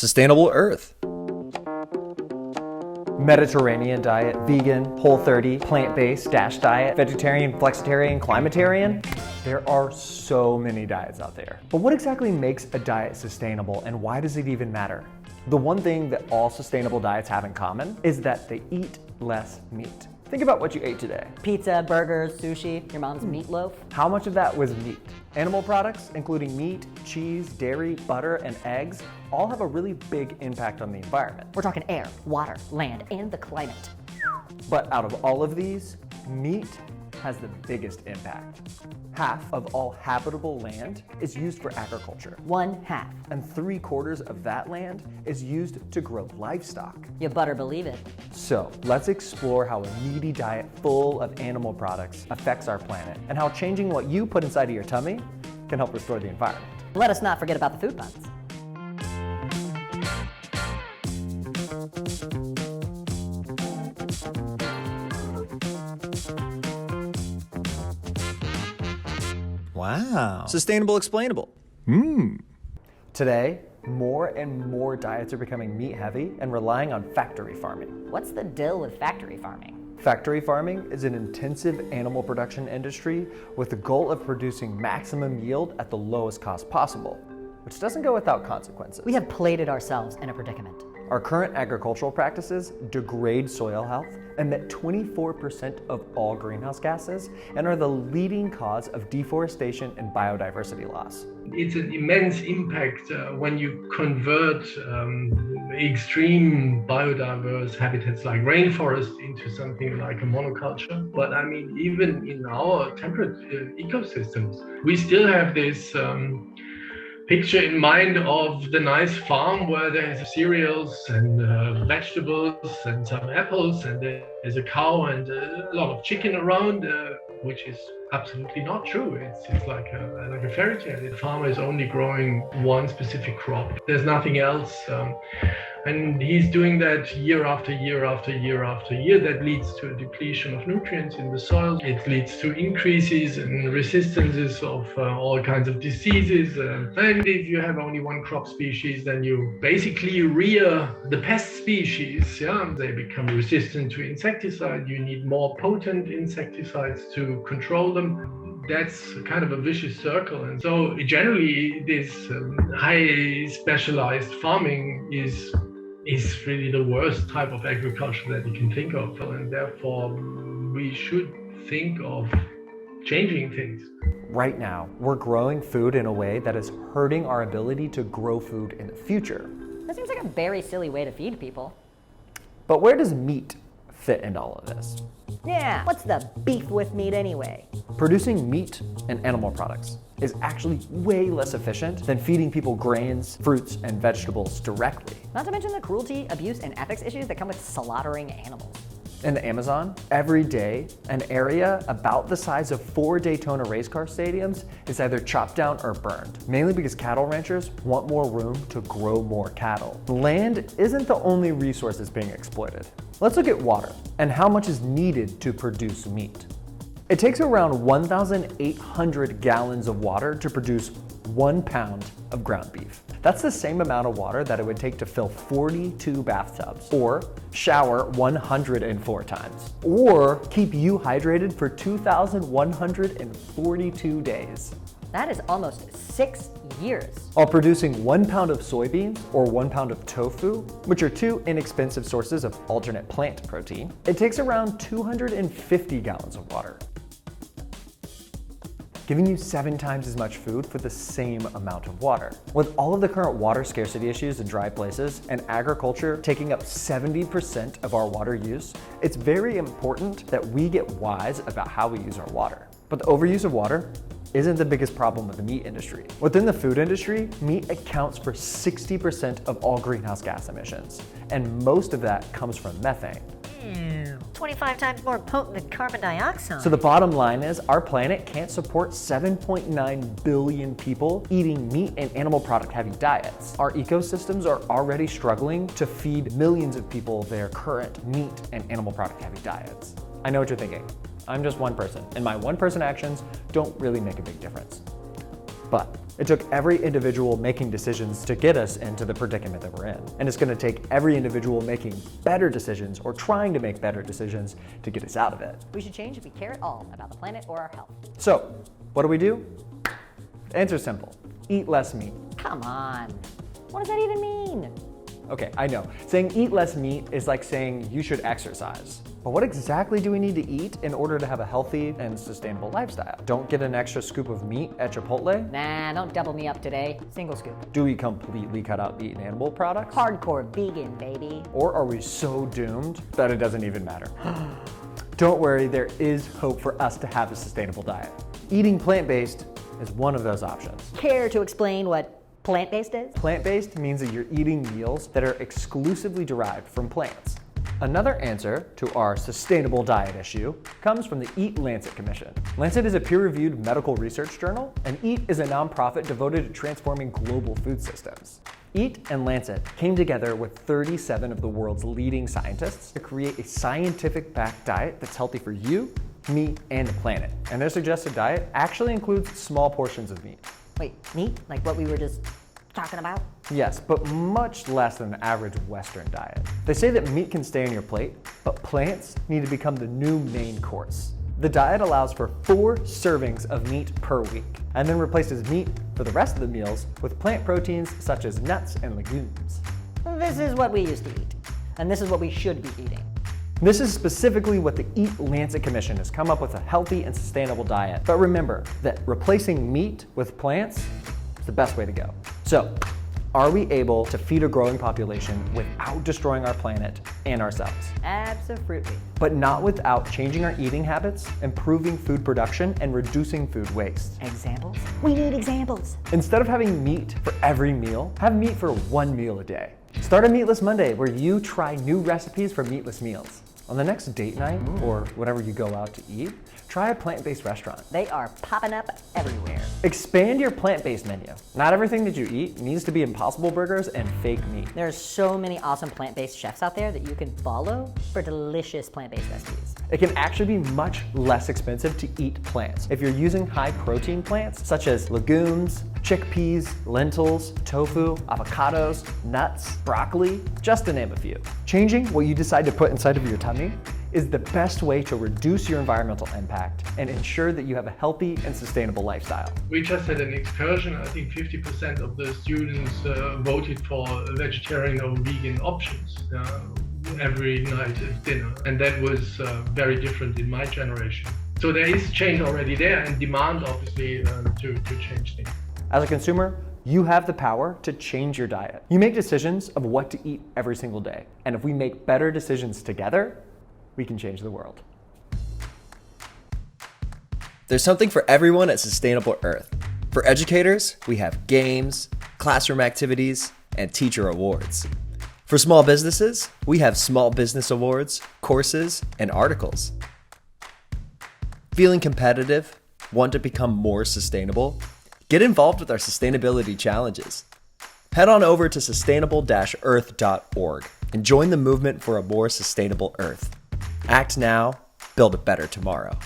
Sustainable Earth. Mediterranean diet, vegan, Whole30, plant-based, DASH diet, vegetarian, flexitarian, climatarian. There are so many diets out there. But what exactly makes a diet sustainable and why does it even matter? The one thing that all sustainable diets have in common is that they eat less meat. Think about what you ate today. Pizza, burgers, sushi, your mom's meatloaf. How much of that was meat? Animal products, including meat, cheese, dairy, butter, and eggs, all have a really big impact on the environment. We're talking air, water, land, and the climate. But out of all of these, meat has the biggest impact. Half of all habitable land is used for agriculture. 1/2. And 3/4 of that land is used to grow livestock. You better believe it. So let's explore how a meaty diet full of animal products affects our planet and how changing what you put inside of your tummy can help restore the environment. Let us not forget about the food puns. Wow. Sustainable Explainable. Today, more and more diets are becoming meat heavy and relying on factory farming. What's the deal with factory farming? Factory farming is an intensive animal production industry with the goal of producing maximum yield at the lowest cost possible, which doesn't go without consequences. We have plated ourselves in a predicament. Our current agricultural practices degrade soil health, emit 24% of all greenhouse gases, and are the leading cause of deforestation and biodiversity loss. It's an immense impact when you convert extreme biodiverse habitats like rainforest into something like a monoculture. But I mean, even in our temperate ecosystems, we still have this picture in mind of the nice farm where there's cereals and vegetables and some apples and there's a cow and a lot of chicken around, which is absolutely not true. It's like a fairy tale. The farmer is only growing one specific crop. There's nothing else. And he's doing that year after year after year after year. That leads to a depletion of nutrients in the soil. It leads to increases in resistances of all kinds of diseases. And if you have only one crop species, then you basically rear the pest species. Yeah, they become resistant to insecticide. You need more potent insecticides to control them. That's kind of a vicious circle. And so generally this high specialized farming is really the worst type of agriculture that you can think of. And therefore we should think of changing things. Right now, we're growing food in a way that is hurting our ability to grow food in the future. That seems like a very silly way to feed people. But where does meat fit into all of this? Yeah, what's the beef with meat anyway? Producing meat and animal products is actually way less efficient than feeding people grains, fruits, and vegetables directly. Not to mention the cruelty, abuse, and ethics issues that come with slaughtering animals. In the Amazon, every day, an area about the size of 4 Daytona race car stadiums is either chopped down or burned, mainly because cattle ranchers want more room to grow more cattle. Land isn't the only resource that's being exploited. Let's look at water and how much is needed to produce meat. It takes around 1,800 gallons of water to produce 1 pound of ground beef. That's the same amount of water that it would take to fill 42 bathtubs, or shower 104 times, or keep you hydrated for 2,142 days. That is almost 6 years. While producing 1 pound of soybeans or 1 pound of tofu, which are 2 inexpensive sources of alternate plant protein, it takes around 250 gallons of water, giving you 7 times as much food for the same amount of water. With all of the current water scarcity issues in dry places and agriculture taking up 70% of our water use, it's very important that we get wise about how we use our water. But the overuse of water isn't the biggest problem with the meat industry. Within the food industry, meat accounts for 60% of all greenhouse gas emissions, and most of that comes from methane. 25 times more potent than carbon dioxide. So the bottom line is our planet can't support 7.9 billion people eating meat and animal product heavy diets. Our ecosystems are already struggling to feed millions of people their current meat and animal product heavy diets. I know what you're thinking. I'm just one person, and my one person actions don't really make a big difference. But it took every individual making decisions to get us into the predicament that we're in. And it's gonna take every individual making better decisions or trying to make better decisions to get us out of it. We should change if we care at all about the planet or our health. So, what do? The answer's simple. Eat less meat. Come on. What does that even mean? Okay, I know. Saying eat less meat is like saying you should exercise. But what exactly do we need to eat in order to have a healthy and sustainable lifestyle? Don't get an extra scoop of meat at Chipotle? Nah, don't double me up today. Single scoop. Do we completely cut out meat and animal products? Hardcore vegan, baby. Or are we so doomed that it doesn't even matter? Don't worry, there is hope for us to have a sustainable diet. Eating plant-based is one of those options. Care to explain what plant-based is? Plant-based means that you're eating meals that are exclusively derived from plants. Another answer to our sustainable diet issue comes from the Eat Lancet Commission. Lancet is a peer-reviewed medical research journal, and EAT is a nonprofit devoted to transforming global food systems. EAT and Lancet came together with 37 of the world's leading scientists to create a scientific-backed diet that's healthy for you, me, and the planet. And their suggested diet actually includes small portions of meat. Wait, meat? Like what we were just talking about? Yes, but much less than an average Western diet. They say that meat can stay on your plate, but plants need to become the new main course. The diet allows for 4 servings of meat per week, and then replaces meat for the rest of the meals with plant proteins such as nuts and legumes. This is what we used to eat. And this is what we should be eating. This is specifically what the Eat Lancet Commission has come up with, a healthy and sustainable diet. But remember that replacing meat with plants is the best way to go. So, are we able to feed a growing population without destroying our planet and ourselves? Absolutely. But not without changing our eating habits, improving food production, and reducing food waste. Examples? We need examples. Instead of having meat for every meal, have meat for 1 meal a day. Start a Meatless Monday where you try new recipes for meatless meals. On the next date night, or whenever you go out to eat, try a plant-based restaurant. They are popping up everywhere. Expand your plant-based menu. Not everything that you eat needs to be Impossible Burgers and fake meat. There's so many awesome plant-based chefs out there that you can follow for delicious plant-based recipes. It can actually be much less expensive to eat plants if you're using high-protein plants such as legumes, chickpeas, lentils, tofu, avocados, nuts, broccoli, just to name a few. Changing what you decide to put inside of your tummy is the best way to reduce your environmental impact and ensure that you have a healthy and sustainable lifestyle. We just had an excursion. I think 50% of the students voted for vegetarian or vegan options every night at dinner. And that was very different in my generation. So there is change already there and demand, obviously, to change things. As a consumer, you have the power to change your diet. You make decisions of what to eat every single day. And if we make better decisions together, we can change the world. There's something for everyone at Sustainable Earth. For educators, we have games, classroom activities, and teacher awards. For small businesses, we have small business awards, courses, and articles. Feeling competitive? Want to become more sustainable? Get involved with our sustainability challenges. Head on over to sustainable-earth.org and join the movement for a more sustainable Earth. Act now, build a better tomorrow.